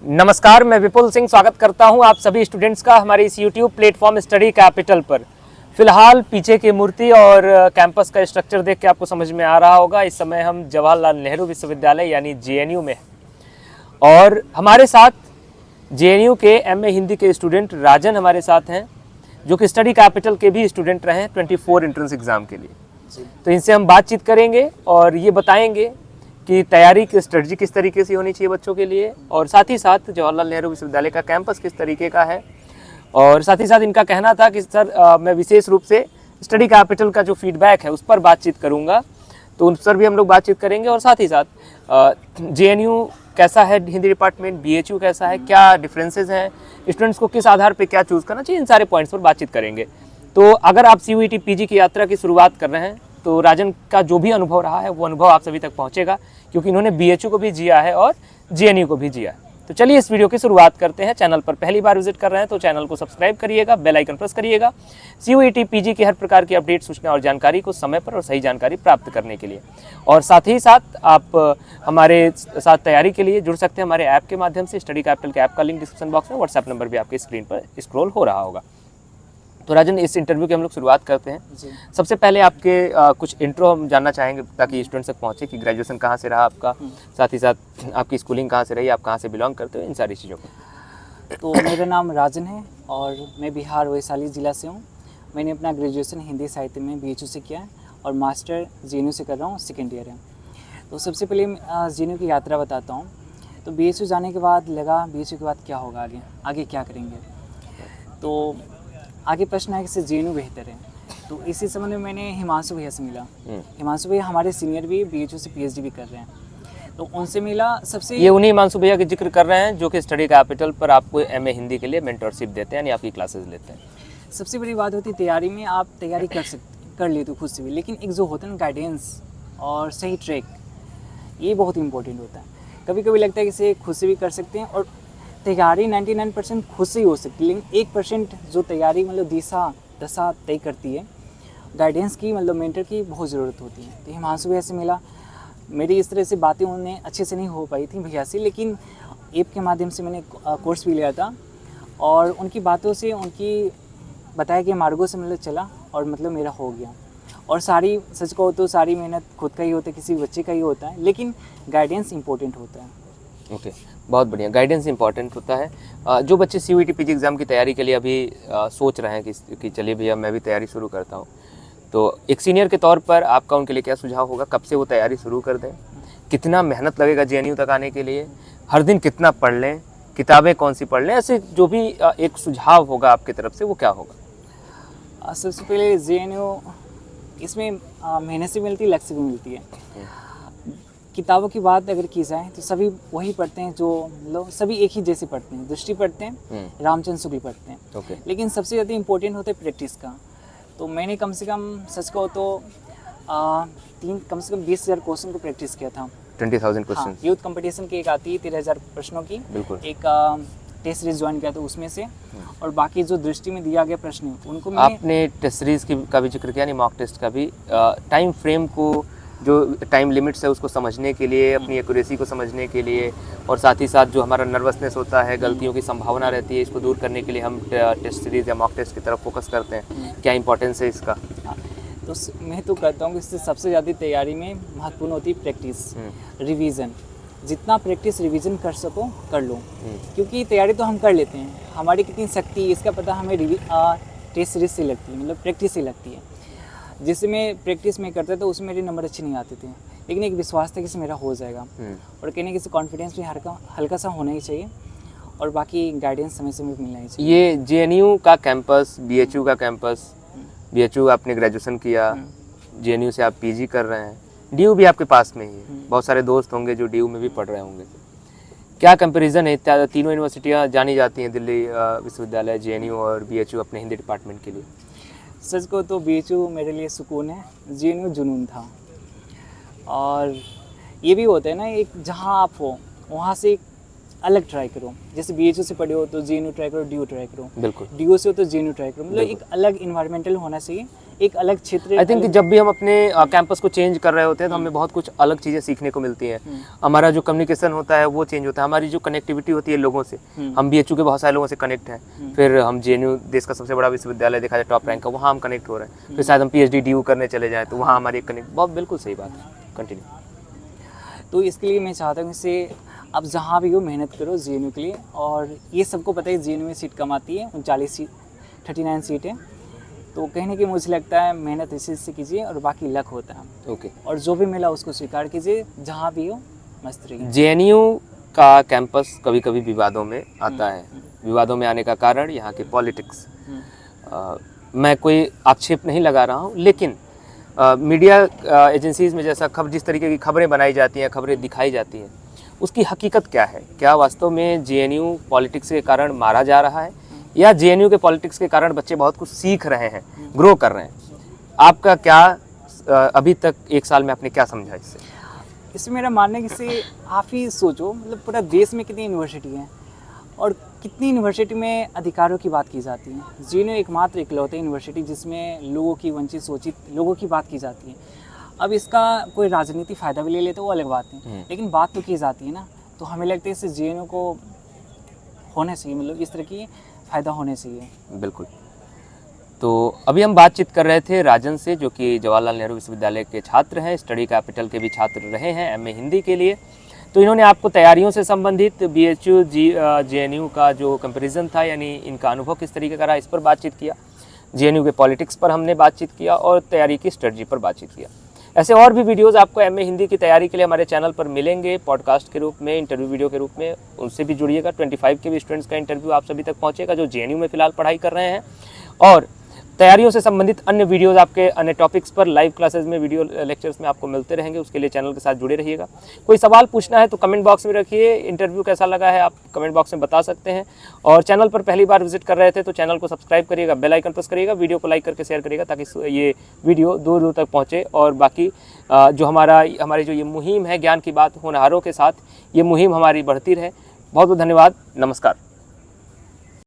नमस्कार, मैं विपुल सिंह स्वागत करता हूं आप सभी स्टूडेंट्स का हमारे इस YouTube प्लेटफॉर्म स्टडी कैपिटल पर। फिलहाल पीछे की मूर्ति और कैंपस का स्ट्रक्चर देख के आपको समझ में आ रहा होगा, इस समय हम जवाहरलाल नेहरू विश्वविद्यालय यानी JNU में हैं और हमारे साथ JNU के MA हिंदी के स्टूडेंट राजन हमारे साथ हैं, जो कि स्टडी कैपिटल के भी स्टूडेंट रहे हैं 24 एंट्रेंस एग्ज़ाम के लिए। तो इनसे हम बातचीत करेंगे और ये बताएंगे कि तैयारी की स्ट्रेटजी किस तरीके से होनी चाहिए बच्चों के लिए, और साथ ही साथ जवाहरलाल नेहरू विश्वविद्यालय का कैंपस किस तरीके का है। और साथ ही साथ इनका कहना था कि सर मैं विशेष रूप से स्टडी कैपिटल का जो फीडबैक है उस पर बातचीत करूंगा, तो उन पर भी हम लोग बातचीत करेंगे। और साथ ही साथ JNU कैसा है, हिंदी डिपार्टमेंट, BHU कैसा है, क्या डिफरेंसेस हैं, स्टूडेंट्स को किस आधार पर क्या चूज़ करना चाहिए, इन सारे पॉइंट्स पर बातचीत करेंगे। तो अगर आप CUET PG की यात्रा की शुरुआत कर रहे हैं तो राजन का जो भी अनुभव रहा है वो अनुभव आप सभी तक पहुंचेगा, क्योंकि इन्होंने BHU को भी जिया है और JNU को भी जिया है। तो चलिए इस वीडियो की शुरुआत करते हैं। चैनल पर पहली बार विजिट कर रहे हैं तो चैनल को सब्सक्राइब करिएगा, बेल आइकन प्रेस करिएगा CUET PG की हर प्रकार की अपडेट, सूचना और जानकारी को समय पर और सही जानकारी प्राप्त करने के लिए। और साथ ही साथ आप हमारे साथ तैयारी के लिए जुड़ सकते हैं हमारे ऐप के माध्यम से। स्टडी कैपिटल के ऐप का लिंक डिस्क्रिप्शन बॉक्स में, व्हाट्सएप नंबर भी आपके स्क्रीन पर स्क्रॉल हो रहा होगा। तो राजन, इस इंटरव्यू की हम लोग शुरुआत करते हैं। सबसे पहले आपके कुछ इंट्रो हम जानना चाहेंगे ताकि स्टूडेंट तक पहुँचे कि ग्रेजुएशन कहाँ से रहा आपका, साथ ही साथ आपकी स्कूलिंग कहाँ से रही, आप कहाँ से बिलोंग करते हो, इन सारी चीज़ों को। तो मेरा नाम राजन है और मैं बिहार वैशाली ज़िला से हूँ। मैंने अपना ग्रेजुएशन हिंदी साहित्य में BHU से किया है और मास्टर JNU से कर रहा हूँ, सेकेंड ईयर है। तो सबसे पहले JNU की यात्रा बताता हूँ। तो BHU जाने के बाद लगा BHU के बाद क्या होगा, आगे क्या करेंगे। तो आगे प्रश्न है कि JNU बेहतर है। तो इसी समय में मैंने हिमांशु भैया से मिला। हिमांशु भैया हमारे सीनियर भी BHU से PhD भी कर रहे हैं, तो उनसे मिला। सबसे ये उन्हीं हिमांशु भैया के जिक्र कर रहे हैं जो कि स्टडी कैपिटल पर आपको MA हिंदी के लिए मेंटरशिप देते हैं, यानी आपकी क्लासेस लेते हैं। सबसे बड़ी बात होती है तैयारी में, आप तैयारी कर लेते हो खुद से भी, लेकिन एक जो होता है ना गाइडेंस और सही ट्रैक, ये बहुत इंपॉर्टेंट होता है। कभी कभी लगता है कि इसे खुद से भी कर सकते हैं और तैयारी 99% खुद से ही हो सकती है, लेकिन 1% जो तैयारी मतलब दशा तय करती है, गाइडेंस की, मतलब मेंटर की बहुत ज़रूरत होती है। तो हिमांशु भैया से मिला। मेरी इस तरह से बातें उन्हें अच्छे से नहीं हो पाई थी भैया से, लेकिन ऐप के माध्यम से मैंने कोर्स भी लिया था और उनकी बातों से, उनकी बताया कि मार्गों से मतलब चला और मतलब मेरा हो गया। और सारी, सच कहो तो सारी मेहनत खुद का ही होता है, किसी बच्चे का ही होता है, लेकिन गाइडेंस इंपॉर्टेंट होता है। ओके, बहुत बढ़िया, गाइडेंस इंपॉर्टेंट होता है। जो बच्चे CUET PG एग्ज़ाम की तैयारी के लिए अभी सोच रहे हैं कि चलिए भैया मैं भी तैयारी शुरू करता हूँ, तो एक सीनियर के तौर पर आपका उनके लिए क्या सुझाव होगा? कब से वो तैयारी शुरू कर दें, कितना मेहनत लगेगा JNU तक आने के लिए, हर दिन कितना पढ़ लें, किताबें कौन सी पढ़ लें, ऐसे जो भी एक सुझाव होगा आपकी तरफ से वो क्या होगा? सबसे पहले JNU इसमें मेहनत से मिलती है, लक्ष्य भी मिलती है। किताबों की बात अगर की जाए तो सभी वही पढ़ते हैं जो मतलब सभी एक ही जैसे पढ़ते हैं। दृष्टि पढ़ते हैं, रामचंद्र शुक्ल पढ़ते हैं, लेकिन सबसे ज़्यादा इम्पोर्टेंट होता है प्रैक्टिस का। तो मैंने कम से कम, सच कहो तो कम से कम 20,000 क्वेश्चन को प्रैक्टिस किया था। 20,000 क्वेश्चन। हाँ, यूथ कंपटीशन की एक आती है 13,000 प्रश्नों की, एक टेस्ट सीरीज ज्वाइन किया था उसमें से, और बाकी जो दृष्टि में दिया गया प्रश्न उनको आपने टेस्ट सीरीज का भी जिक्र किया, नहीं मॉक टेस्ट का भी, टाइम फ्रेम को, जो टाइम लिमिट्स है उसको समझने के लिए, अपनी एक्यूरेसी को समझने के लिए, और साथ ही साथ जो हमारा नर्वसनेस होता है, गलतियों की संभावना रहती है, इसको दूर करने के लिए हम टेस्ट सीरीज या मॉक टेस्ट की तरफ फोकस करते हैं। क्या इंपॉर्टेंस है इसका? तो मैं तो कहता हूँ कि इससे सबसे ज़्यादा तैयारी में महत्वपूर्ण होती है प्रैक्टिस, रिवीजन। जितना प्रैक्टिस रिवीजन कर सको कर लो, क्योंकि तैयारी तो हम कर लेते हैं, हमारी कितनी शक्ति इसका पता हमें टेस्ट सीरीज से लगती है, मतलब प्रैक्टिस से लगती है। जिससे मैं प्रैक्टिस में करता था उसमें मेरे नंबर अच्छे नहीं आते थे, लेकिन एक विश्वास था कि मेरा हो जाएगा, और कहने की कॉन्फिडेंस भी हल्का सा होना ही चाहिए, और बाकी गाइडेंस समय समय पर मिलना ही चाहिए। ये JNU का कैंपस, BHU का कैंपस, BHU आपने ग्रेजुएशन किया, JNU से आप PG कर रहे हैं, DU भी आपके पास में ही है, बहुत सारे दोस्त होंगे जो DU में भी पढ़ रहे होंगे। क्या कंपैरिजन है? तीनों यूनिवर्सिटियाँ जानी जाती हैं, दिल्ली विश्वविद्यालय, JNU और BHU अपने हिंदी डिपार्टमेंट के लिए। सच को तो BHU मेरे लिए सुकून है, JNU जुनून था। और ये भी होता है ना, एक जहाँ आप हो वहाँ से एक अलग ट्राई करो। जैसे BHU से पढ़े हो तो JNU ट्राई करो, DU ट्राई करो, बिल्कुल, DU से हो तो JNU ट्राई करो, मतलब एक अलग इन्वायरमेंटल होना चाहिए एक अलग क्षेत्र। आई थिंक जब भी हम अपने कैंपस को चेंज कर रहे होते हैं तो हमें बहुत कुछ अलग चीज़ें सीखने को मिलती हैं। हमारा जो कम्युनिकेशन होता है वो चेंज होता है, हमारी जो कनेक्टिविटी होती है लोगों से, हम BHU के बहुत सारे लोगों से कनेक्ट हैं, फिर हम JNU देश का सबसे बड़ा विश्वविद्यालय देखा जाए टॉप रैंक का, वहाँ हम कनेक्ट हो रहे हैं, फिर शायद हम PhD DU करने चले जाएँ तो वहाँ हमारी कनेक्ट, बहुत बिल्कुल सही बात है। कंटिन्यू। तो इसके लिए मैं चाहता हूँ कि आप जहाँ भी हो मेहनत करो JNU के लिए। और ये सबको पता है JNU में सीट कम आती है, 39 सीट है। तो कहीं ना कहीं मुझे लगता है मेहनत इसी से कीजिए और बाकी लक होता है। ओके। और जो भी मिला उसको स्वीकार कीजिए, जहाँ भी हो मस्त रहिए। JNU का कैंपस कभी कभी विवादों में आता है। विवादों में आने का कारण यहाँ के पॉलिटिक्स। मैं कोई आक्षेप नहीं लगा रहा हूँ, लेकिन मीडिया एजेंसीज़ में जैसा जिस तरीके की खबरें बनाई जाती हैं, खबरें दिखाई जाती हैं, उसकी हकीकत क्या है? क्या वास्तव में JNU पॉलिटिक्स के कारण मारा जा रहा है, या JNU के पॉलिटिक्स के कारण बच्चे बहुत कुछ सीख रहे हैं, ग्रो कर रहे हैं? आपका क्या अभी तक 1 साल में आपने क्या समझा इससे? इसमें मेरा मानना है कि इसे आप ही सोचो, मतलब पूरा देश में कितनी यूनिवर्सिटी हैं और कितनी यूनिवर्सिटी में अधिकारों की बात की जाती है। JNU एकमात्र इकलौती यूनिवर्सिटी जिसमें लोगों की वंचित शोषित लोगों की बात की जाती है। अब इसका कोई राजनीतिक फ़ायदा भी ले लेते वो अलग बात है, लेकिन बात तो की जाती है ना। तो हमें लगता है इससे JNU को होना चाहिए, मतलब इस तरह की फ़ायदा होने चाहिए। बिल्कुल। तो अभी हम बातचीत कर रहे थे राजन से, जो कि जवाहरलाल नेहरू विश्वविद्यालय के छात्र हैं, स्टडी कैपिटल के भी छात्र रहे हैं MA हिंदी के लिए। तो इन्होंने आपको तैयारियों से संबंधित BHU JNU का जो कंपैरिजन था, यानी इनका अनुभव किस तरीके का रहा, इस पर बातचीत किया। JNU के पॉलिटिक्स पर हमने बातचीत किया और तैयारी की स्ट्रेटजी पर बातचीत किया। ऐसे और भी वीडियोस आपको MA हिंदी की तैयारी के लिए हमारे चैनल पर मिलेंगे, पॉडकास्ट के रूप में, इंटरव्यू वीडियो के रूप में। उनसे भी जुड़िएगा। 25 के भी स्टूडेंट्स का इंटरव्यू आप सभी तक पहुँचेगा जो JNU में फ़िलहाल पढ़ाई कर रहे हैं। और तैयारियों से संबंधित अन्य वीडियोस आपके अन्य टॉपिक्स पर लाइव क्लासेस में, वीडियो लेक्चर्स में आपको मिलते रहेंगे। उसके लिए चैनल के साथ जुड़े रहिएगा। कोई सवाल पूछना है तो कमेंट बॉक्स में रखिए। इंटरव्यू कैसा लगा है आप कमेंट बॉक्स में बता सकते हैं। और चैनल पर पहली बार विजिट कर रहे थे तो चैनल को सब्सक्राइब करिएगा, बेल आइकन प्रेस करिएगा, वीडियो को लाइक करके शेयर करिएगा, ताकि ये वीडियो दूर दूर तक पहुँचे। और बाकी जो हमारी जो ये मुहिम है ज्ञान की बात होनहारों के साथ, ये मुहिम हमारी बढ़ती रहे। बहुत बहुत धन्यवाद। नमस्कार।